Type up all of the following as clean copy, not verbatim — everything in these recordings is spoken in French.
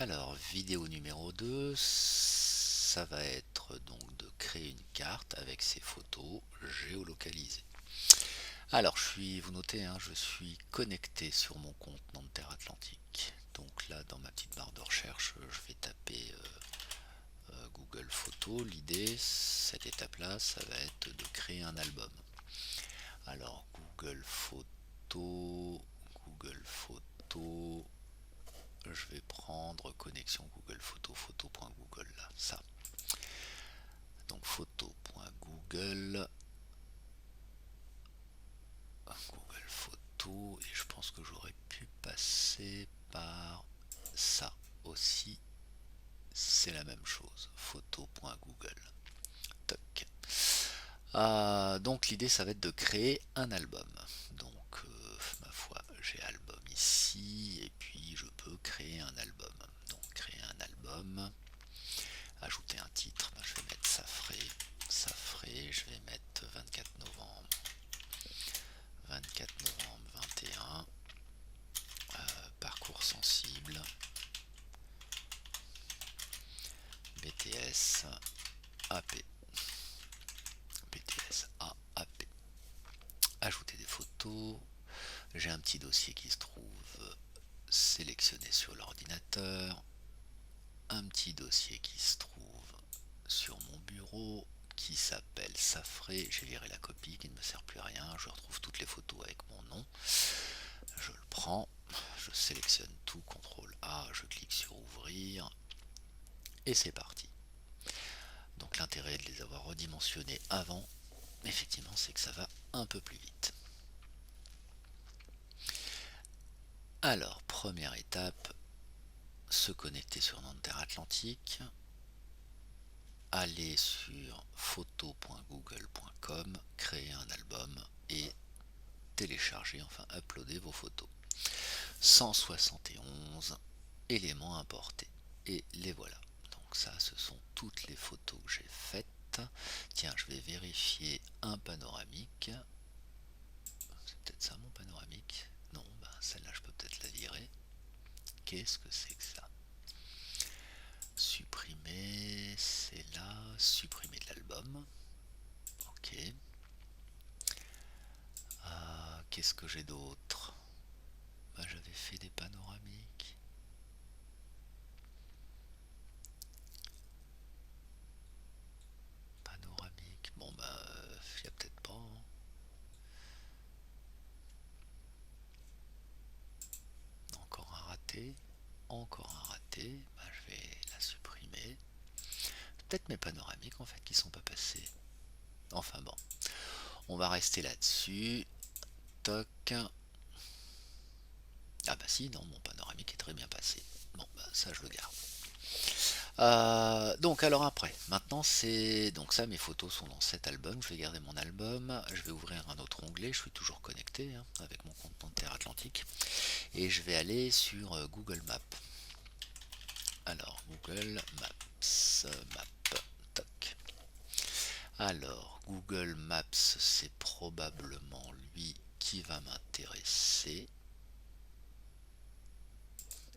Alors, vidéo numéro 2, ça va être donc de créer une carte avec ses photos géolocalisées. Alors, vous notez, hein, je suis connecté sur mon compte Nanterre Atlantique. Donc là, dans ma petite barre de recherche, je vais taper Google Photos. L'idée, cette étape-là, ça va être de créer un album. Alors, Google Photos, je vais prendre connexion Google Photos, photo.google là, ça. Donc photo.google, Google Photos, et je pense que j'aurais pu passer par ça aussi, c'est la même chose, photo.google. Toc. Donc l'idée ça va être de créer un album. Donc ma foi, j'ai album ici et puis je peux créer un album. Donc créer un album, ajouter un titre, je vais mettre Safré, je vais mettre 24 novembre 21, parcours sensible, BTS AP, BTS AAP. Ajouter des photos, j'ai un petit dossier qui se trouve sélectionné sur l'ordinateur, un petit dossier qui se trouve sur mon bureau qui s'appelle Safré, j'ai viré la copie qui ne me sert plus à rien, je retrouve toutes les photos avec mon nom, je le prends, je sélectionne tout, CTRL A, je clique sur ouvrir et c'est parti. Donc l'intérêt de les avoir redimensionnés avant, effectivement, c'est que ça va un peu plus vite. Alors, première étape, se connecter sur Nanterre Atlantique, aller sur photo.google.com, créer un album et télécharger, enfin uploader vos photos. 171 éléments importés. Et les voilà. Donc ça, ce sont toutes les photos que j'ai faites. Tiens, je vais vérifier un panoramique. C'est peut-être ça mon panoramique. Non, celle-là, je peux peut-être la virer. Qu'est-ce que c'est que ça? Supprimer, c'est là. Supprimer de l'album. Ok. Qu'est-ce que j'ai d'autre? J'avais fait des panoramiques. Panoramique. Bon, il n'y a peut-être pas, hein. Encore un raté. Encore un raté. Je vais la supprimer. Peut-être mes panoramiques en fait qui sont pas passés. Enfin bon. On va rester là-dessus. Toc. Ah bah si, non, mon panoramique est très bien passé. Bon, ça je le garde. Donc alors après, maintenant c'est donc ça, mes photos sont dans cet album. Je vais garder mon album. Je vais ouvrir un autre onglet. Je suis toujours connecté hein, avec mon compte Nanterre Atlantique et je vais aller sur Google Maps. Alors Google Maps, Map, toc. Alors Google Maps, c'est probablement lui qui va m'intéresser.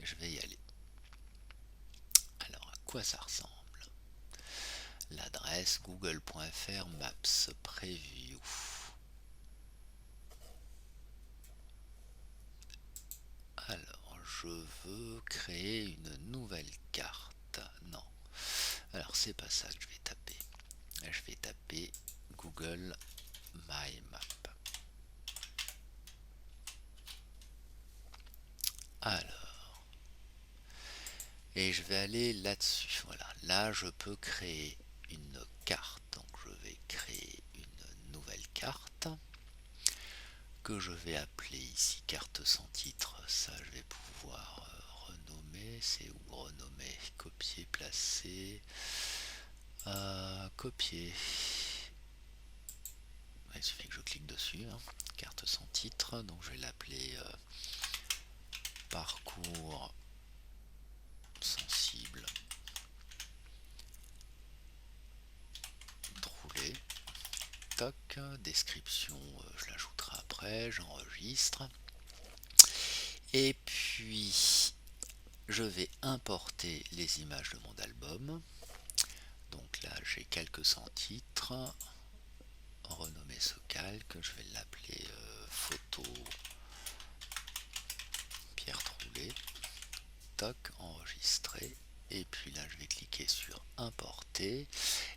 Je vais y aller. Alors à quoi ça ressemble? L'adresse google.fr Maps Preview. Alors, je veux créer une nouvelle carte. Non. Alors, c'est pas ça que je vais taper. Je vais taper Google My Map. Alors, et je vais aller là-dessus. Voilà. Là, je peux créer une carte. Donc, je vais créer une nouvelle carte que je vais appeler ici carte sans titre. Ça, je vais pouvoir renommer. C'est où renommer? Copier, placer. Copier. Il suffit que je clique dessus. Hein. Carte sans titre. Donc, je vais l'appeler parcours sensible. Trouler. Toc. Description, je l'ajouterai après. J'enregistre. Et puis, je vais importer les images de mon album. Donc là, j'ai calque sans titre. Renommer ce calque, je vais l'appeler photo Pierre Troulet. Toc, enregistrer. Et puis là, je vais cliquer sur importer.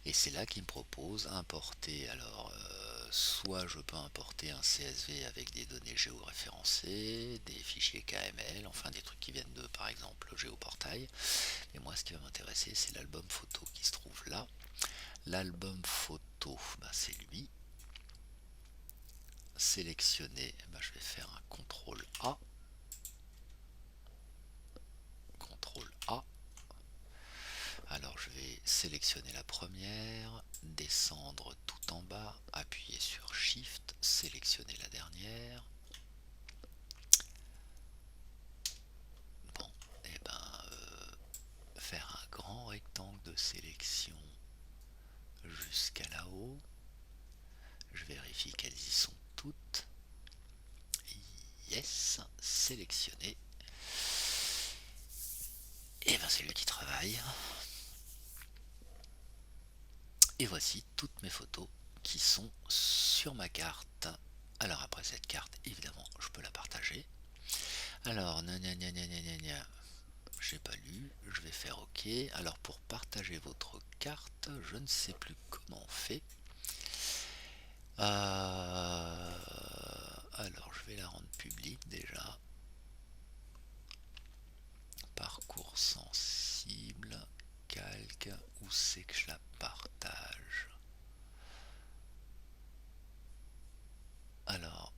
Et c'est là qu'il me propose importer. Alors, soit je peux importer un CSV avec des données géoréférencées, des fichiers KML, enfin des trucs qui viennent de, par exemple, Géoportail. Et moi, ce qui va m'intéresser, c'est l'album photo qui se trouve là. L'album photo, bah, c'est lui. Sélectionner, bah, je vais faire un CTRL A. CTRL A. Alors je vais sélectionner la première, descendre tout en bas, appuyer sur Shift, sélectionner la dernière. Bon, et ben faire un grand rectangle de sélection jusqu'à là-haut. Je vérifie qu'elles y sont toutes. Yes, sélectionner. Et ben c'est lui qui travaille. Et voici toutes mes photos qui sont sur ma carte. Alors après cette carte, évidemment, je peux la partager. Alors, j'ai pas lu, je vais faire OK. Alors pour partager votre carte, je ne sais plus comment on fait. Alors je vais la rendre publique déjà. Parcours sensible, calque, où c'est que je la partage? Alors,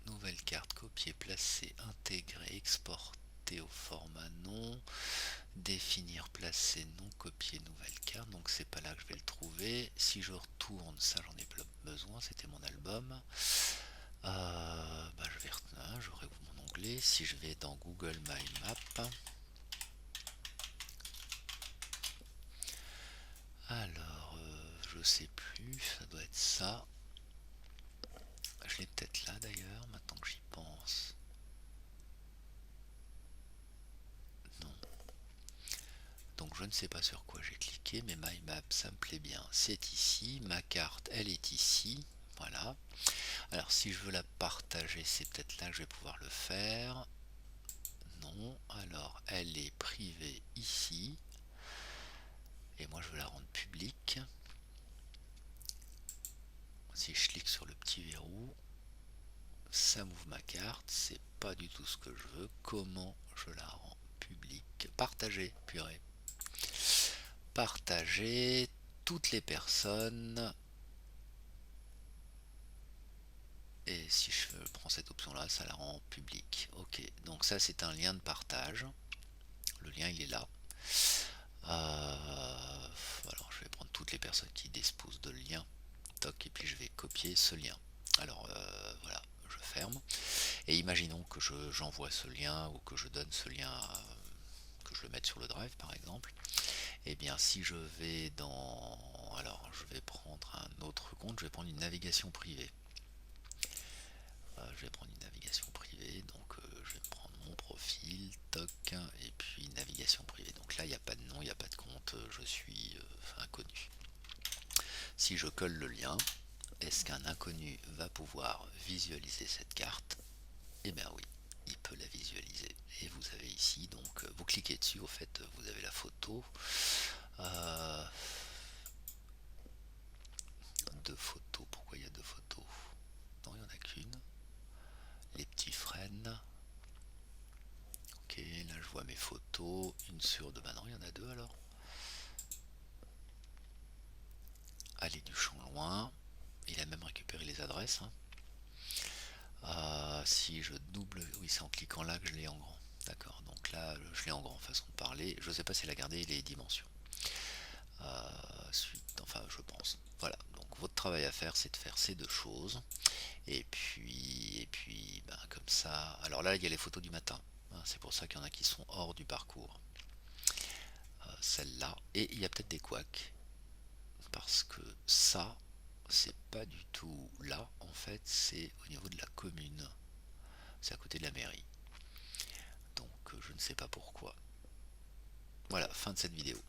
nouvelle carte, copier, placer, intégrer, exporter au format non, définir, placer, non, copier, nouvelle carte. Donc c'est pas là que je vais le trouver. Si je retourne, ça j'en ai pas besoin, c'était mon album. Bah, je réouvre mon onglet. Si je vais dans Google My Map, alors je sais plus, ça doit être ça. Je l'ai peut-être là d'ailleurs, maintenant que j'y pense. Non. Donc je ne sais pas sur quoi j'ai cliqué, mais My Map, ça me plaît bien. C'est ici. Ma carte, elle est ici. Voilà. Alors si je veux la partager, c'est peut-être là que je vais pouvoir le faire. Non. Alors elle est privée ici. Et moi je veux la rendre publique. Si je clique sur le petit verrou, ça m'ouvre ma carte. C'est pas du tout ce que je veux. Comment je la rends publique? Partager, purée. Partager. Toutes les personnes. Et si je prends cette option là, ça la rend publique. Ok, donc ça c'est un lien de partage. Le lien il est là. Alors je vais prendre toutes les personnes qui disposent de lien. Toc, et puis je vais copier ce lien. Alors voilà, je ferme. Et imaginons que j'envoie ce lien ou que je donne ce lien, que je le mette sur le drive par exemple. Et bien si je vais dans... Alors je vais prendre un autre compte, je vais prendre une navigation privée. Je vais prendre une navigation privée, donc je vais prendre mon profil, toc, et puis navigation privée. Donc là, il n'y a pas de nom, il n'y a pas de compte, je suis inconnu. Si je colle le lien, est-ce qu'un inconnu va pouvoir visualiser cette carte? Eh bien oui, il peut la visualiser. Et vous avez ici, donc vous cliquez dessus, au fait, vous avez la photo. Deux photos, pourquoi il y a deux photos? Non, il n'y en a qu'une. Les petits frênes. Ok, là je vois mes photos, une sur deux. Bah non, il y en a deux alors. Aller du champ loin. Il a même récupéré les adresses, hein. Si je double, oui, c'est en cliquant là que je l'ai en grand. D'accord, donc là je l'ai en grand, façon de parler. Je sais pas s'il a gardé les dimensions. Suite, enfin je pense. Voilà, donc votre travail à faire, c'est de faire ces deux choses. Et puis ben, comme ça. Alors là, il y a les photos du matin, hein. C'est pour ça qu'il y en a qui sont hors du parcours. Celle-là. Et il y a peut-être des couacs. Parce que ça, c'est pas du tout là, en fait, c'est au niveau de la commune. C'est à côté de la mairie. Donc je ne sais pas pourquoi. Voilà, fin de cette vidéo.